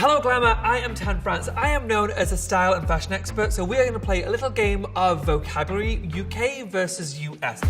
Hello Glamour, I am Tan France. I am known as a style and fashion expert, so we are going to play a little game of vocabulary, UK versus US.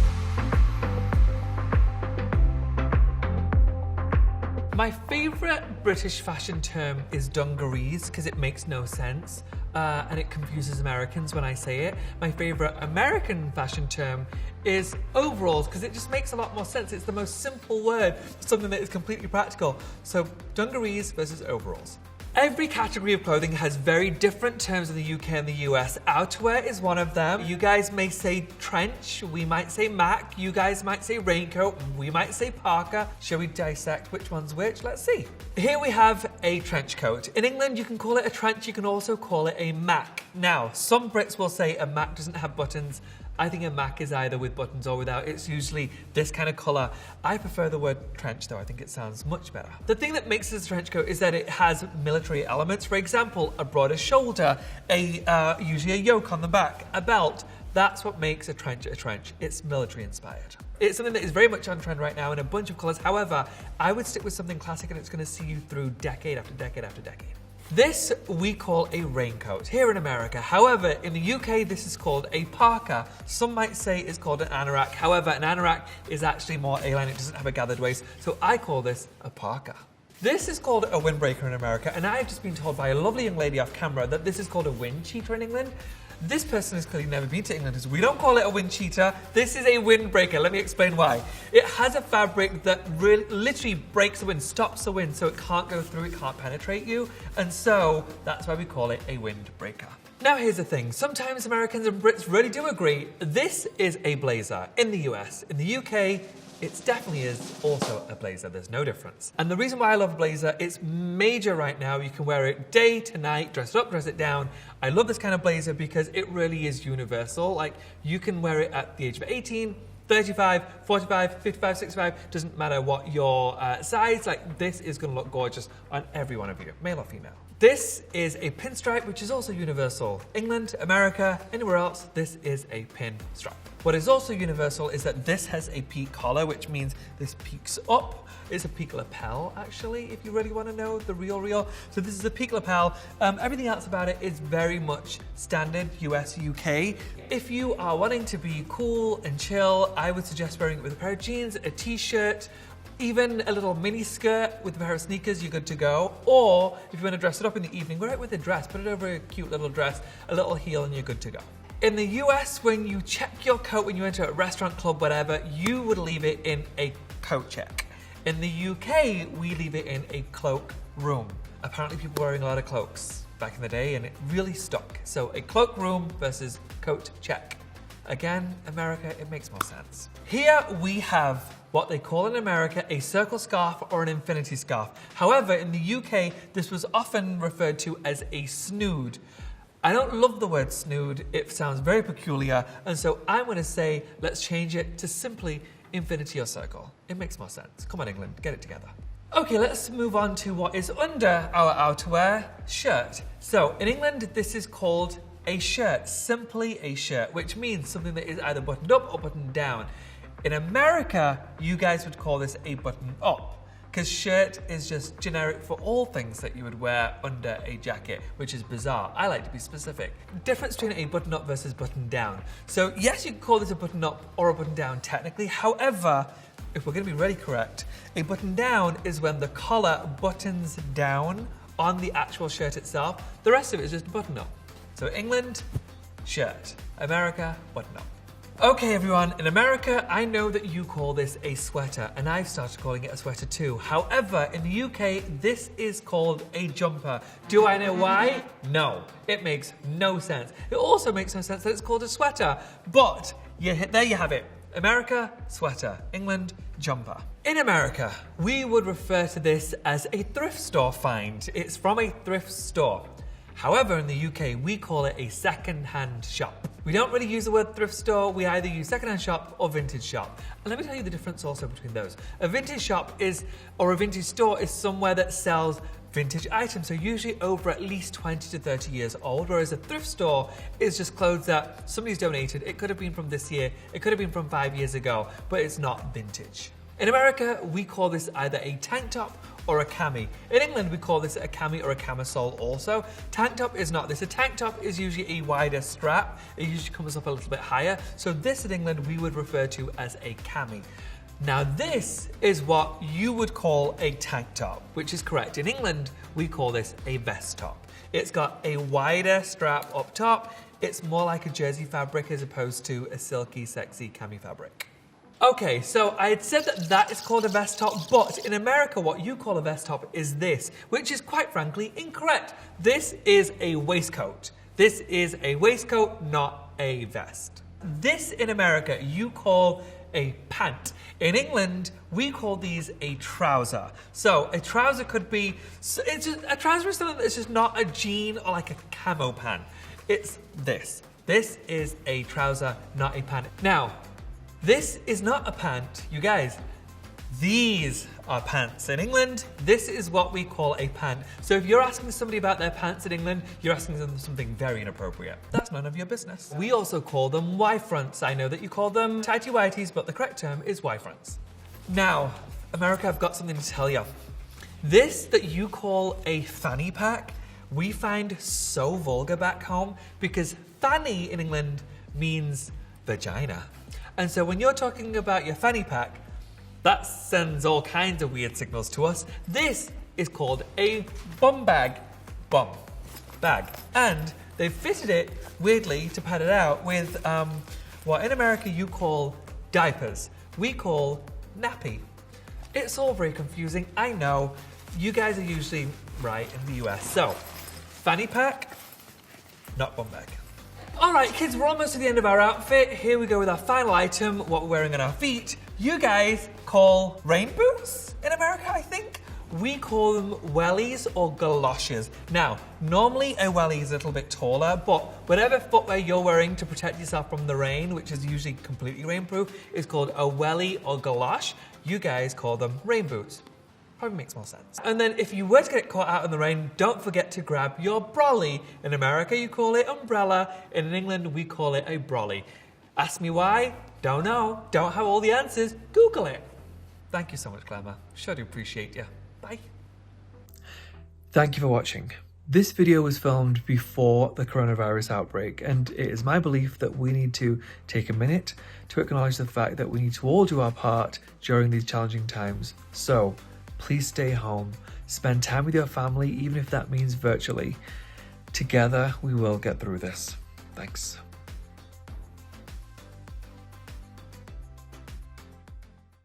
My favourite British fashion term is dungarees because it makes no sense and it confuses Americans when I say it. My favourite American fashion term is overalls because it just makes a lot more sense. It's the most simple word for something that is completely practical. So dungarees versus overalls. Every category of clothing has very different terms in the UK and the US. Outerwear is one of them. You guys may say trench, we might say mac, you guys might say raincoat, we might say parka. Shall we dissect which one's which? Let's see. Here we have a trench coat. In England, you can call it a trench, you can also call it a mac. Now, some Brits will say a mac doesn't have buttons. I think a mac is either with buttons or without. It's usually this kind of colour. I prefer the word trench though. I think it sounds much better. The thing that makes this a trench coat is that it has military elements. For example, a broader shoulder, usually a yoke on the back, a belt. That's what makes a trench a trench. It's military inspired. It's something that is very much on trend right now in a bunch of colours. However, I would stick with something classic and it's going to see you through decade after decade after decade. This we call a raincoat here in America. However, in the UK, this is called a parka. Some might say it's called an anorak. However, an anorak is actually more A-line. It doesn't have a gathered waist. So I call this a parka. This is called a windbreaker in America. And I've just been told by a lovely young lady off camera that this is called a wind cheater in England. This person has clearly never been to England, so we don't call it a wind cheater. This is a windbreaker. Let me explain why. It has a fabric that literally breaks the wind, stops the wind, so it can't go through, it can't penetrate you. And so that's why we call it a windbreaker. Now here's the thing, sometimes Americans and Brits really do agree. This is a blazer in the US. In the UK, it definitely is also a blazer, there's no difference. And the reason why I love blazer, it's major right now. You can wear it day to night, dress it up, dress it down. I love this kind of blazer because it really is universal. Like, you can wear it at the age of 18, 35, 45, 55, 65, doesn't matter what your size, like this is gonna look gorgeous on every one of you, male or female. This is a pinstripe, which is also universal. England, America, anywhere else, this is a pinstripe. What is also universal is that this has a peak collar, which means this peaks up. It's a peak lapel, actually, if you really want to know the real. So this is a peak lapel. Everything else about it is very much standard US, UK. If you are wanting to be cool and chill, I would suggest wearing it with a pair of jeans, a t-shirt, even a little mini skirt with a pair of sneakers, you're good to go. Or if you want to dress it up in the evening, wear it with a dress, put it over a cute little dress, a little heel, and you're good to go. In the US, when you check your coat, when you enter a restaurant, club, whatever, you would leave it in a coat check. In the UK, we leave it in a cloak room. Apparently people were wearing a lot of cloaks back in the day and it really stuck. So a cloak room versus coat check. Again, America, it makes more sense. Here we have what they call in America a circle scarf or an infinity scarf. However, in the UK, this was often referred to as a snood. I don't love the word snood, it sounds very peculiar, and so I'm gonna say, let's change it to simply infinity or circle. It makes more sense. Come on, England, get it together. Okay, let's move on to what is under our outerwear, shirt. So in England, this is called a shirt, simply a shirt, which means something that is either buttoned up or buttoned down. In America, you guys would call this a button up, because shirt is just generic for all things that you would wear under a jacket, which is bizarre. I like to be specific. Difference between a button up versus button down. So yes, you can call this a button up or a button down technically. However, if we're gonna be really correct, a button down is when the collar buttons down on the actual shirt itself. The rest of it is just a button up. So England, shirt. America, button up. Okay everyone, in America, I know that you call this a sweater, and I've started calling it a sweater too. However, in the UK, this is called a jumper. Do I know why? No, it makes no sense. It also makes no sense that it's called a sweater, but there you have it. America, sweater. England, jumper. In America, we would refer to this as a thrift store find. It's from a thrift store. However, in the UK, we call it a second-hand shop. We don't really use the word thrift store, we either use second-hand shop or vintage shop. And let me tell you the difference also between those. A vintage shop or a vintage store is somewhere that sells vintage items, so usually over at least 20 to 30 years old, whereas a thrift store is just clothes that somebody's donated. It could have been from this year, it could have been from 5 years ago, but it's not vintage. In America, we call this either a tank top or a cami. In England, we call this a cami or a camisole also. Tank top is not this. A tank top is usually a wider strap. It usually comes up a little bit higher. So this in England, we would refer to as a cami. Now this is what you would call a tank top, which is correct. In England, we call this a vest top. It's got a wider strap up top. It's more like a jersey fabric as opposed to a silky, sexy cami fabric. Okay, so I had said that that is called a vest top, but in America, what you call a vest top is this, which is quite frankly incorrect. This is a waistcoat. This is a waistcoat, not a vest. This in America, you call a pant. In England, we call these a trouser. So a trouser could be, a trouser is something that's just not a jean or like a camo pant. It's this. This is a trouser, not a pant. Now, this is not a pant, you guys. These are pants. In England, this is what we call a pant. So if you're asking somebody about their pants in England, you're asking them something very inappropriate. That's none of your business. We also call them Y-fronts. I know that you call them tighty-whities, but the correct term is Y-fronts. Now, America, I've got something to tell you. This that you call a fanny pack, we find so vulgar back home because fanny in England means vagina. And so when you're talking about your fanny pack, that sends all kinds of weird signals to us. This is called a bum bag. Bum bag. And they've fitted it, weirdly, to pad it out with what in America you call diapers. We call nappy. It's all very confusing, I know. You guys are usually right in the US. So, fanny pack, not bum bag. All right, kids, we're almost to the end of our outfit. Here we go with our final item, what we're wearing on our feet. You guys call rain boots in America, I think. We call them wellies or galoshes. Now, normally a wellie is a little bit taller, but whatever footwear you're wearing to protect yourself from the rain, which is usually completely rainproof, is called a wellie or galosh. You guys call them rain boots. Probably makes more sense. And then if you were to get caught out in the rain, don't forget to grab your brolly. In America, you call it umbrella. In England, we call it a brolly. Ask me why? Don't know. Don't have all the answers. Google it. Thank you so much, Glamour. Sure do appreciate you. Bye. Thank you for watching. This video was filmed before the coronavirus outbreak, and it is my belief that we need to take a minute to acknowledge the fact that we need to all do our part during these challenging times. So, please stay home, spend time with your family, even if that means virtually. Together, we will get through this. Thanks.